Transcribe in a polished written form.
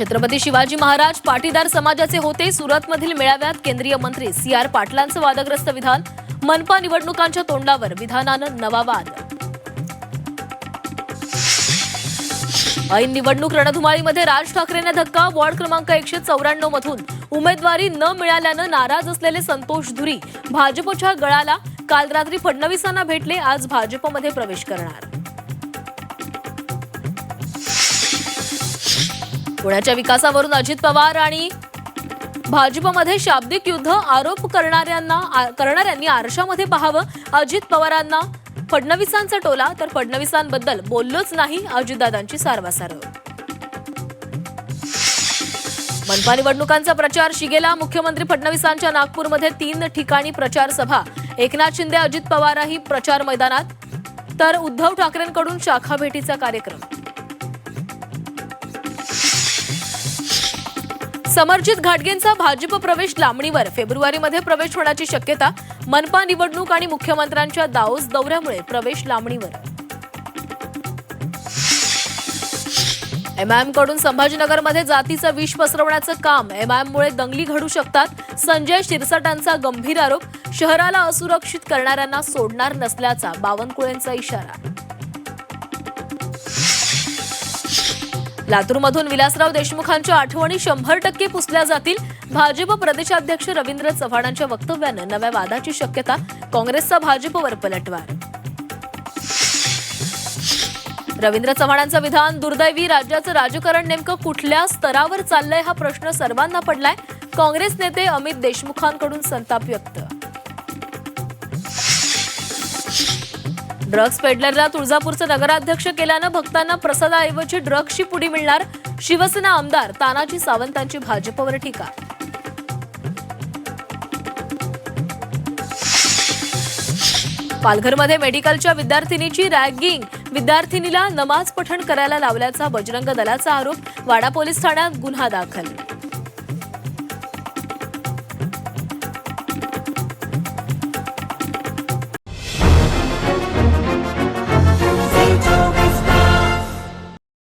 छत्रपती शिवाजी महाराज पाटीदार समाजाचे होते. सुरतमधील मेळाव्यात केंद्रीय मंत्री सी.आर. पाटलांचं वादग्रस्त विधान. मनपा निवडणुकांच्या तोंडावर विधानानं नवा वाद. ऐन निवडणूक रणधुमाळीमध्ये राज ठाकरेंना धक्का. वॉर्ड क्रमांक 194 मधून उमेदवारी न मिळाल्यानं नाराज असलेले संतोष धुरी भाजपच्या गळाला. काल रात्री फडणवीसांना भेटले. आज भाजपमध्ये प्रवेश करणार. पुण्याच्या विकासावरून अजित पवार आणि भाजपमध्ये शाब्दिक युद्ध. आरोप करणाऱ्यांनी आरशामध्ये पाहावं. अजित पवारांना फडणवीसांचा टोला, तर फडणवीसांबद्दल बोललोच नाही. अजितदादांची सारवासार. मनपा निवडणुकांचा प्रचार शिगेला. मुख्यमंत्री फडणवीसांच्या नागपूरमध्ये 3 ठिकाणी प्रचार सभा. एकनाथ शिंदे, अजित पवारही प्रचार मैदानात, तर उद्धव ठाकरेंकडून शाखा भेटीचा कार्यक्रम. समरजित घाटगेंचा भाजप प्रवेश लांबणीवर. फेब्रुवारीमध्ये प्रवेश होण्याची शक्यता. मनपा निवडणूक आणि मुख्यमंत्र्यांच्या दाओस दौऱ्यामुळे प्रवेश लांबणीवर. एमआयएमकडून संभाजीनगरमध्ये जातीचं विष पसरवण्याचं काम. एमआयएममुळे दंगली घडू शकतात. संजय शिरसाटांचा गंभीर आरोप. शहराला असुरक्षित करणाऱ्यांना सोडणार नसल्याचा बावनकुळेंचा इशारा. लातूरमधून विलासराव देशमुखांच्या आठवणी 100% पुसल्या जातील. भाजप प्रदेशाध्यक्ष रवींद्र चव्हाणांच्या वक्तव्यानं नव्या वादाची शक्यता. काँग्रेसचा भाजपवर पलटवार. रवींद्र चव्हाणांचं विधान दुर्दैवी. राज्याचं राजकारण नेमकं कुठल्या स्तरावर चाललंय हा प्रश्न सर्वांना पडलाय. काँग्रेस नेते अमित देशमुखांकडून संताप व्यक्त. ड्रग्ज पेडलरला तुळजापूरचं नगराध्यक्ष केल्यानं भक्तांना प्रसादाऐवजी ड्रग्जची पुडी मिळणार. शिवसेना आमदार तानाजी सावंतांची भाजपवर टीका. पालघरमध्ये मेडिकलच्या विद्यार्थिनीची रॅगिंग. विद्यार्थिनीला नमाज पठण करायला लावल्याचा बजरंग दलाचा आरोप. वाडा पोलीस ठाण्यात गुन्हा दाखल.